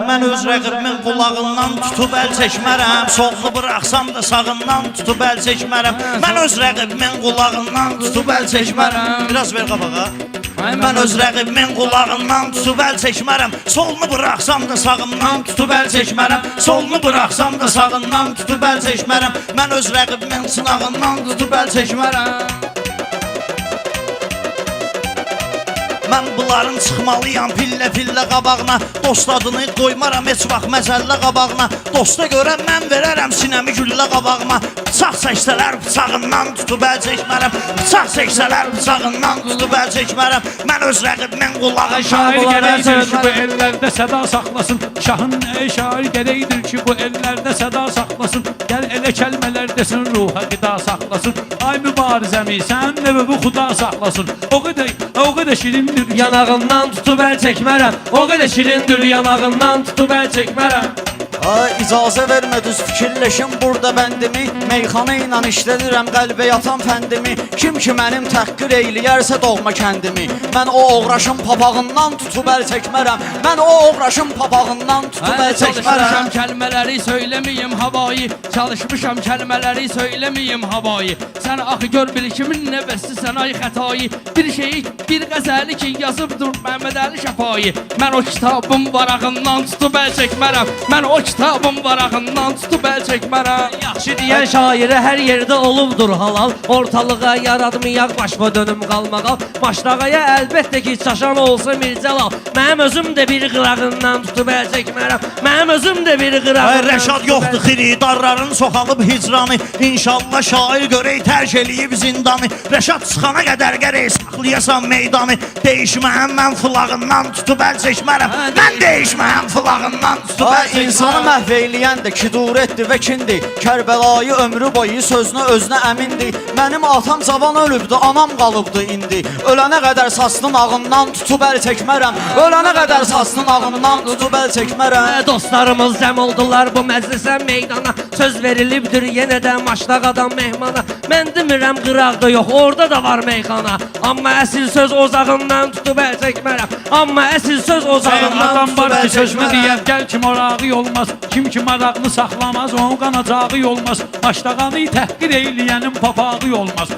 Mən öz rəqibimin qulağından tutub əl çəkmərəm. Solunu bıraxsam da sağından tutub əl çəkmərəm. Mən öz rəqibimin qulağından tutub əl çəkmərəm. Biraz ver qabağa. Mən öz rəqibimin qulağından tutub əl çəkmərəm. Solunu bıraxsam da sağından tutub əl çəkmərəm. Solunu bıraxsam da sağından tutub əl çəkmərəm. Mən öz rəqibimin sınağından tutub əl çəkmərəm. Mən bunların çıxmalıyam pillə-pillə qabağına. Dost adını qoymaram heç vaxt məzəllə qabağına. Dosta görə mən verərəm sinəmi güllə qabağıma. Bıçaq çəksələr bıçağından tutub əl çəkmərəm. Bıçaq çəksələr bıçağından tutub əl çəkmərəm. Mən öz rəqibimin qulağından şair gərəkdir ki bu ellərdə səda saxlasın. Şahın şair gərəkdir ki bu ellərdə səda saxlasın. Gəl elə kəlmələr desin ruha qida saxlasın. Ay mübarizəmi sənin növü bu xuda saxlasın. O qədər şirindir yanağından tutub əl çəkmərəm. O qədər şirindir yanağından tutub əl çəkmərəm. İcazə vermə düz fikirləşim burada bəndimi. Meyxana ilə işlədirəm qəlbə yatan fəndimi. Kim ki mənim təhqir eyləyərsə doğma kəndimi. Mən o oğraşın papağından tutub əl çəkmərəm. Mən o oğraşın papağından tutub əl çəkmərəm. Çalışmışam kəlmələri söyləməyim havayı. Çalışmışam kəlmələri söyləməyim havayı. Sən axı gör bil kimin nəvəsisən ay xətayı. Bir şeyi, bir qəzəli ki yazıbdır Məhəmməd Əli Şəfayı. Mən o kitabın varağından tutub əl çəkmərəm. Mən o kitabın varağından tutub əl çəkmərəm. Yaxşı deyən şairə hər yerdə olubdur halal. Ortalığa yaradmayaq başma dönüm qalmaqal. Maşrağaya əlbəttə ki çaşan olsa Mircəlal. Mənim özüm də bir qırağından tutub əl çəkmərəm. Mənim özüm də bir qırağından. Rəşad yoxdur xiridarların soxalıb hicranı. İnşallah şair görək tərk eləyib zindanı. Rəşad çıxana qədər gərək saxlayasan meydanı. Değişməyəm mən fılağından tutub əl çəkmərəm. Mən değişməyəm fılağından tutub əl çəkmərəm. İnsanı məhv eyləyən də kidurətdir və kindir. Kərbəlayı ömrü boyu sözünə özünə əmindir. Mənim atam cavan ölübdü, anam qalıbdı indi. Ölənə qədər saçının ağından tutub əl çəkmərəm. Ölənə qədər saçının ağından tutub əl çəkmərəm. Dostlarımız cəm oldular bu məclisə meydana. Söz verilibdir yenə də maşraqadan mehmana. Mən demirəm qıraqda yox, orada da var meyxana. Amma əsl söz ocağından tutub əl çəkmərəm. Amma əsl söz ocağından tutub əl çəkmərəm. Gəl kim orağı olmaz. Kim ki maraqlı saxlamaz, onun qanacağı olmaz. Maşrağanı təhqir eyləyənin papağı olmaz.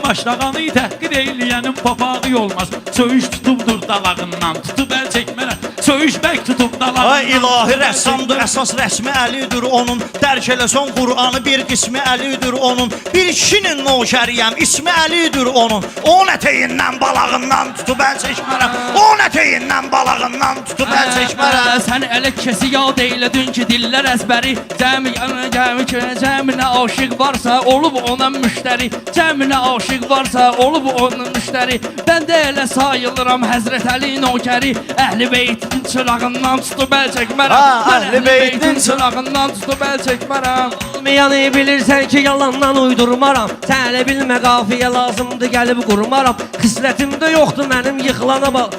Maşrağanı təhqir eyləyənin papağı olmaz. Söyüş tutubdur dalağından, tutub əl çəkmərəm. Söyüş bək tutub dalağından. Ay ilahi rəssamdır, əsas rəsmi əlidir onun. Dərk eləsən Qur'anı bir qismi əlidir onun. Bir kişinin noşəriyəm, ismi əlidir onun. On ətəyindən balağından tutub əl çəkmərəm. On ətəyindən balağından tutub əl çəkmərəm. Sən elə kesi yad eylədin ki dillər əzbəri. Cəminə aşıq varsa olub ona müştəri. Cəminə aşıq varsa olub ona müştəri. Mən də elə sayılıram Həzrət Əli nokəri. Əhl-i Beytin çırağından tutub əl çəkmərəm. Əhl-i Beytin çırağından tutub əl çəkmərəm. Olmayanı bilirsən ki yalandan uydurmaram. Sən elə bilmə qafiyə lazımdır gəlib qurmaram. Xislətimdə yoxdur mənim yıxılana bal.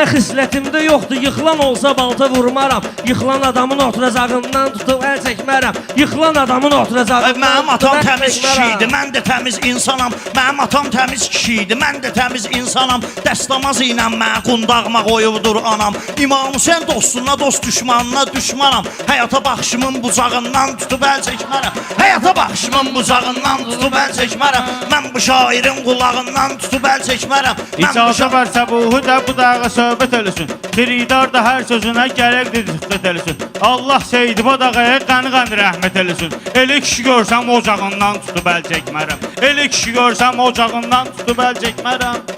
Xislətimdə yoxdur, yıxılan olsa balta vurmaram. Yıxılan adamın oturacağından tutub əl çəkmərəm. Yıxılan adamın oturacağından. Mənim atam təmiz kişiydi, mən də təmiz insanam. Mənim atam təmiz kişiydi, mən də təmiz insanam. Dəstəmaz ilə mənə qundağıma qoyubdur anam. İmam Hüseyin dostuna dost, düşmanına düşmanam. Həyata baxışımın bucağından tutub əl çəkmərəm. Həyata baxışımın bucağından tutub əl çəkmərəm. Mən bu şairin qulağından tutub əl çəkmərəm. İcazə varsa buhu da budağı söhbət eləsin. Xiridar da hər sözünə gərəkdir diqqət eləsin. Allah Seyid Badağaya qəni rəhmət eləsin. Elə kişi görsəm ocağından tutub əl çəkmərəm. Elə kişi görsəm ocağından tutub əl çəkmərəm.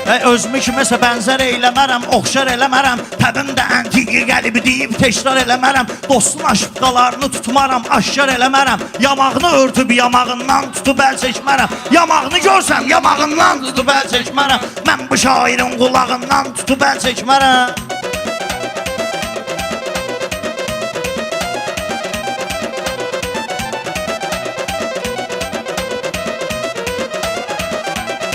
Özümü kiməsə bənzər eyləmərəm, oxşar eləmərəm. Təbim də əntiqi qəlbi deyib təkrar eləmərəm. Dostun aşıqlarını tutmaram, aşkar eləmərəm. Yamağını örtüb yamağından tutub əl çəkmərəm. Yamağını görsəm yamağından tutub əl çəkmərəm. Mən bu şairin qulağından tutub əl çəkmərəm.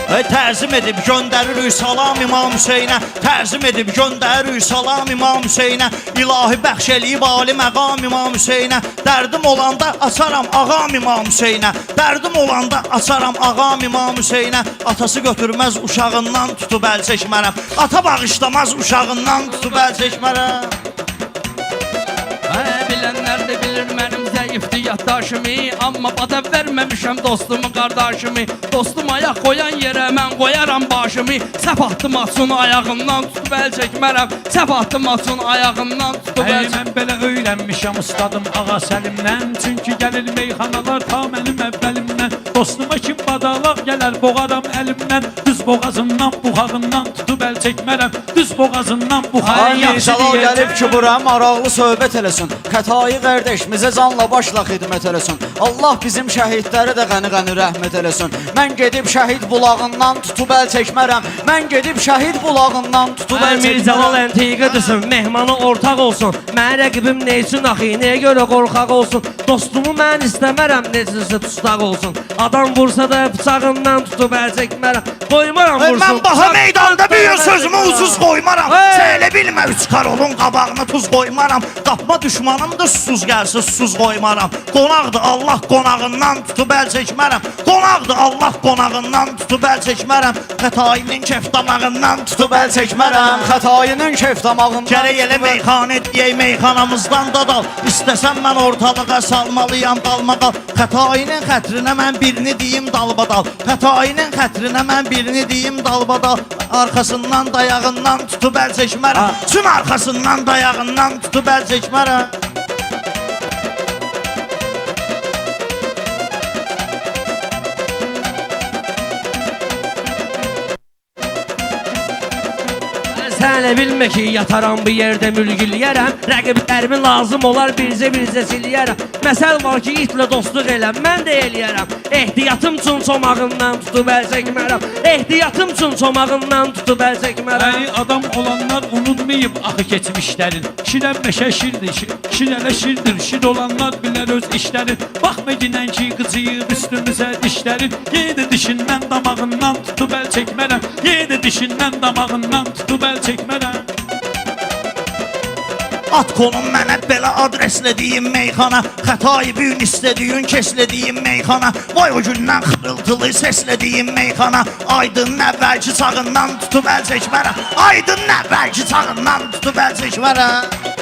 Təzim edib göndəririk salam İmam Hüseynə. Təzim edib göndəririk salam İmam Hüseynə. İlahi bəxş eləyib ali məqam İmam Hüseynə. Dərdim olanda açaram ağam İmam Hüseynə. Dərdim olanda açaram ağam İmam Hüseynə. Atası götürməz uşağından tutub əl çəkmərəm. Ata bağışlamaz uşağından tutub əl çəkmərəm. Bilənlər də bilir mənim zəifdir yaddaşımı. Amma bada verməmişəm dostumu, qardaşımı. Dostum ayaq qoyan yerə mən qoyaram başımı. Səhv atdım açın ayağından tutub əl çəkmərəm. Səhv atdım açın ayağından tutub əl çəkmərəm. Mən belə öyrənmişəm ustadım Ağa Səlimdən. Çünki gəlir meyxanalar ta mənim əvvəlimdən. Dostuma kim badalaq gələr boğaram əlimdən. Düz boğazından, buxağından tutub əl çəkmərəm. Düz boğazından, buxağından. Yaxşalal gəlib ki buram maraqlı söhbət eləsin. Xətayı qardaşımıza canla başla xidmət eləsin. Allah bizim şəhidləri də qəni-qəni rəhmət eləsin. Mən gedib şəhid bulağından tutub əl çəkmərəm. Mən gedib şəhid bulağından tutub əl Mirzəlal çəkmərəm. əntiqə desin, mehmanı ortaq olsun. Mənə rəqibim nə üçün axı, nəyə görə qorxaq olsun? Dostumu mən istəmərəm, necəsə tustaq olsun. Adam vursa da bıçağından tutub əl çəkmərəm. Qoymaram vursun. Mən baha meydanda büyür sözümü ucuz qoymaram. Seylə bilmə üç karolun qabağına tuz qoymaram. Qapma düşmanım da susuz gəlsə susuz qoymaram. Qonaqdır Allah qonağından tutub əl çəkmərəm. Qonaqdır Allah qonağından tutub əl çəkmərəm. Xətayinin kef damağından tutub əl çəkmərəm. Xətayının kef damağından Gərək elə meyxanə deyək meyxanamızdan da dal. İstəsəm mən ortalığa salmalıyam qalmaqal. Xətayinin xətrinə mən birini deyim dalbadal. Xətayinin xətrinə mən birini deyim dalbadal. Arxasından dayağından tutub əl çəkmərəm. Çün arxasından dayağından tutub əl çəkmərəm. Sən bilmə ki, yataram bu yerdə mülgüləyərəm. Rəqiblərimi lazım olar bircə siliyərəm. Məsəl var ki, itlə dostluq eləm, mən də eləyərəm. Ehtiyatım üçün çomağından tutub əl çəkmərəm. Ehtiyatım üçün çomağından tutub əl çəkmərəm. Adam olanlar unutmayıb axı keçmişlərin. Şirənməşə şirdir, şirələ şirdir. Şir olanlar bilər öz işlərin. Baxma ginən ki, qıcıyıb üstümüzə dişlərin. Yedi dişindən damağından tutub əl çəkmərəm. Yedi dişindən damağından tutub əl çəkmərəm. At konum mənə belə adreslədiyim meyxana. Xətayı büyün istədiyün keslədiyim meyxana. Vay o gündən xırıltılı səslədiyim meyxana. Aydın əvvəlki çağından tutub əl çəkmərəm. Aydın əvvəlki çağından tutub əl çəkmərəm.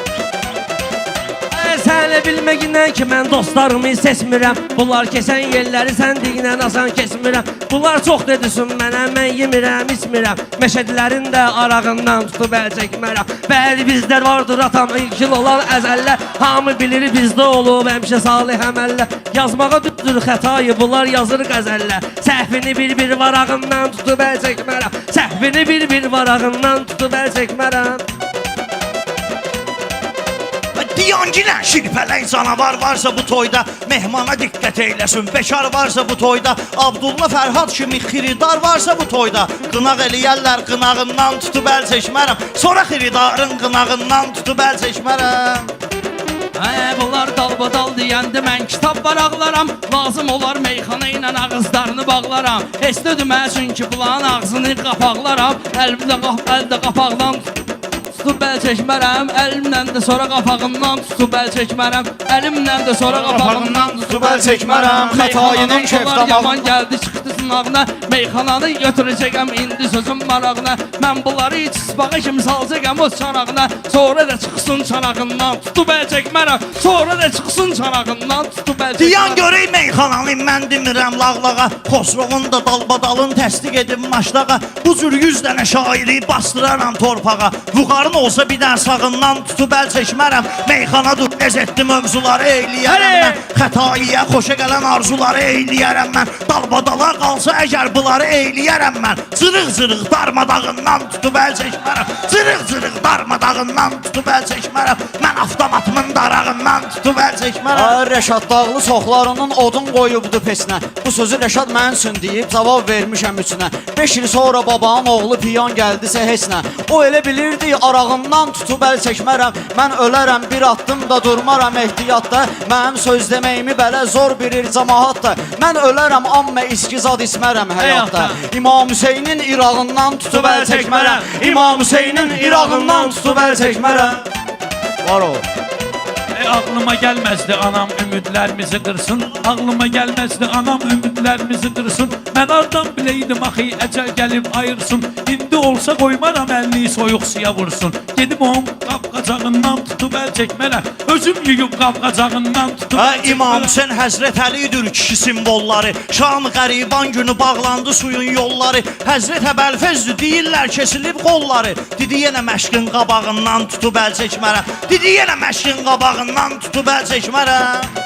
Sən bilməgindən ki, mən dostlarımı seçmirəm. Bunlar kesən yerləri sən deyinən asan kesmirəm. Bunlar çox dedisin mənə, mən yemirəm, içmirəm. Məşədilərin də arağından tutub əl çəkmərəm. Bəli bizlər vardır atam ilk yıl olan əzəllər. Hamı bilir bizdə olub həmişə salih əməllər. Yazmağa düzdür xətayı, bunlar yazır qəzəllər. Səhvini bir varağından tutub əl çəkmərəm. Səhvini bir varağından tutub əl çəkmərəm. Diyancilən şirpələk canavar varsa bu toyda mehmana diqqət eyləsin. Bekar varsa bu toyda Abdullah Fərhad kimi xiridar varsa bu toyda qınaq eləyərlər qınağından tutub əl çəkmərəm. Sonra xiridarın qınağından tutub əl çəkmərəm. Bunlar dalbadal deyəndə mən kitab varaqlaram. Lazım olar meyxana ilə ağızlarını bağlaram. Heç dödümə çünki bulanın ağzını qapaqlaram. Əldə qapaqdan tutub əl çəkmərəm. Əlimdən də sonra qapağından tutub əl çəkmərəm. Əlimdən də sonra qapağından tutub əl çəkmərəm. Xətayının kef damağından yaman gəldi çıxdı sınağına. Meyxananı götürəcəkəm indi sözün marağına. Mən bunları iç isbağı kimi salacaqam o çanağına. Sonra da çıxsın çanağından tutub əl çəkmərəm. Sonra da çıxsın çanağından tutub əl çəkmərəm. Diyan görək meyxananı mən demirəm lağlağa. Xosrovun da dalbadalın təsdiq edib maşlağa. Bu cür 100 dənə şairi bastıraram torpağa. Vüqarın olsa bir dənə sağından tutub əl çəkmərəm. Meyxanadır ləzzətli mövzuları eyləyərəm mən. Xətaiyə xoşa gələn arzuları eyləyərəm mən. Dalbadala qalsa əgər bunları eyləyərəm mən. Cırıq-cırıq darmadağından tutub əl çəkmərəm. Cırıq-cırıq darmadağından tutub əl çəkmərəm. Mən avtomatımın darağından tutub əl çəkmərəm. Rəşad Dağlı çoxlarının odun qoyubdu pesinə. Bu sözü Rəşad mən üçün deyib cavab vermişəm üçünə. 5 il sonra babanın oğlu piyon gəldisə heç nə. O elə bilirdi araq irağından tutub əl çəkmərəm. Mən ölərəm, bir addım da durmaram ehtiyatda. Mənim söz deməyimi belə zor bilir cəmahat da. Mən ölərəm, amma içki zad içmərəm həyatda. İmam Hüseynin irağından tutub əl çəkmərəm. İmam Hüseynin irağından tutub əl çəkmərəm. Var o. Ağlıma gəlməzdi anam ümidlərimizi qırsın. Ağlıma gəlməzdi anam ümidlərimizi qırsın. Mən ardan biləydim axı əcəl gəlib ayırsın. İndi olsa qoymaram əlini soyuq suya vursun. Gedib onun qapqacağından tutub əl çəkmərəm. Özüm yuyub qapqacağından tutub əl çəkmərəm. İmam Hüseyin Həzrət Əlidir kişi simvolları. Şam qəriban günü bağlandı suyun yolları. Həzrət Əbəlfəzdür deyirlər kesilib qolları. Dedi yenə məşqin qabağından tutub əl çəkmərəm. Dedi yenə məşqin qabağından tutub əl çəkmərəm.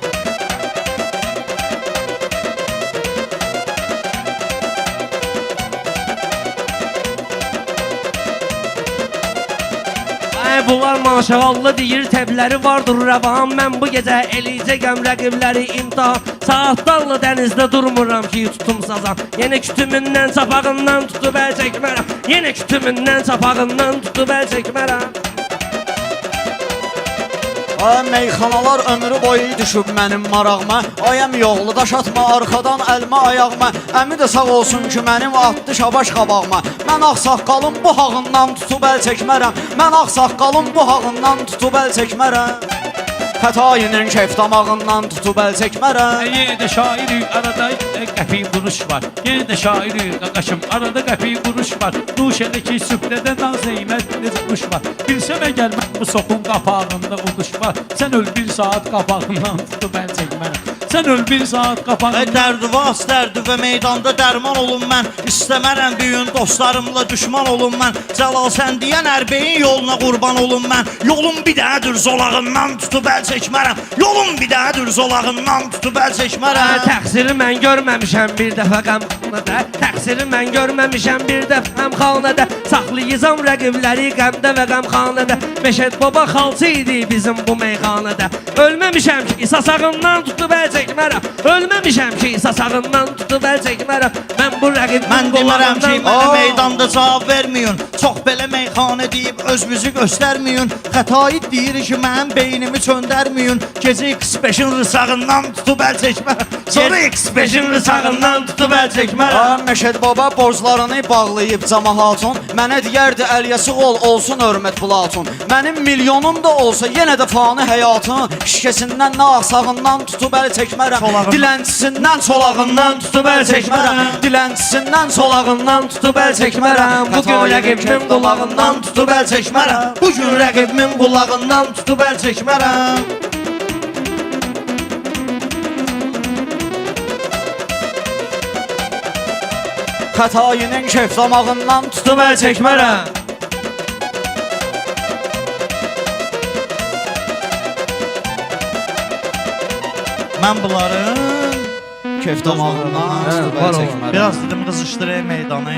Bunlar maşallah deyir təbləri vardır rəvan. Mən bu gecə eləyəcəyəm rəqibləri imtihan. Saatlarla dənizdə durmuram ki tutum sazan. Yenə kütümündən çapağından tutub əl çəkmərəm. Yenə kütümündən çapağından tutub əl çəkmərəm. Meyxanalar ömrü boyu düşüb mənim marağıma. Ayəm yoxlu daş atma arxadan əlmə ayağıma. Əmi də sağ olsun ki mənim atdı şabaş qabağıma. Mən ağ saqqalım bu hağından tutub əl çəkmərəm. Mən ağ saqqalım bu hağından tutub əl çəkmərəm. Xətayinin keyf damağından tutub əl çəkmərəm. Yenə də şairi arada qəpi quruş var. Yenə də şairi qaqaşım arada qəpi quruş var. Nuş elə ki süfrədə naz eymət necə quş var. Bilsəm əgər mən bu soxun qapağında uduş var. Sən öl bir saat qapağından tutub əl çəkmərəm. Sən öl bir saat qapağından. Dərdi vas dərdi və meydanda dərman olum mən. İstəmərəm büyün dostlarımla düşman olum mən. Cəlal sən deyən ərbeyin yoluna qurban olum mən. Yolum bir dənədir zolağından tutub əl çəkmərəm. Yolum bir dənədir zolağından tutub əl çəkmərəm. Təqsiri mən görməmişəm bir dəfə qəmxanədə. Təqsiri mən görməmişəm bir dəfə qəmxanədə. Saxlayacam rəqibləri qəmdə və qəmxanədə. Məşəd baba xalçı idi bizim bu meyxanədə. Ölməmişəm ki sasağından tutub əl çəkmərəm. Ölməmişəm ki sasağından tutub əl çəkmərəm. Mən bu rəqibimin Mən demirəm ki, qollarından mənə meydanda cavab verməyin. Çox belə meyxanə deyib özünüzü göstərməyin. Xətayı deyir ki, mənim beynimi çöndərməyin. Gecə X5-in rısağından tutub əl çəkmərəm. Sonra X5-in rısağından tutub əl çəkmərəm. Məşəd baba borclarını bağlayıb cəmahatın. Mənə deyərdi əlyası olsun hörmət bulatun. Mənim milyonum da olsa yenə də fani həyatın. Şişkəsindən nə ağsağından tutub əl çəkmərəm. Diləncisindən solağından tutub əl çəkmərəm. Diləncisindən solağından tutub əl çəkmərəm. Bugün rəqibimin qulağından tutub əl çəkmərəm. Bugün rəqibimin qulağından tutub əl çəkmərəm. Xətayinin keyf damağından tutub əl çəkmərəm. Mən bunların Keyf damağından tutub əl çəkmərəm. biraz dedim qızışdırayım meydanı.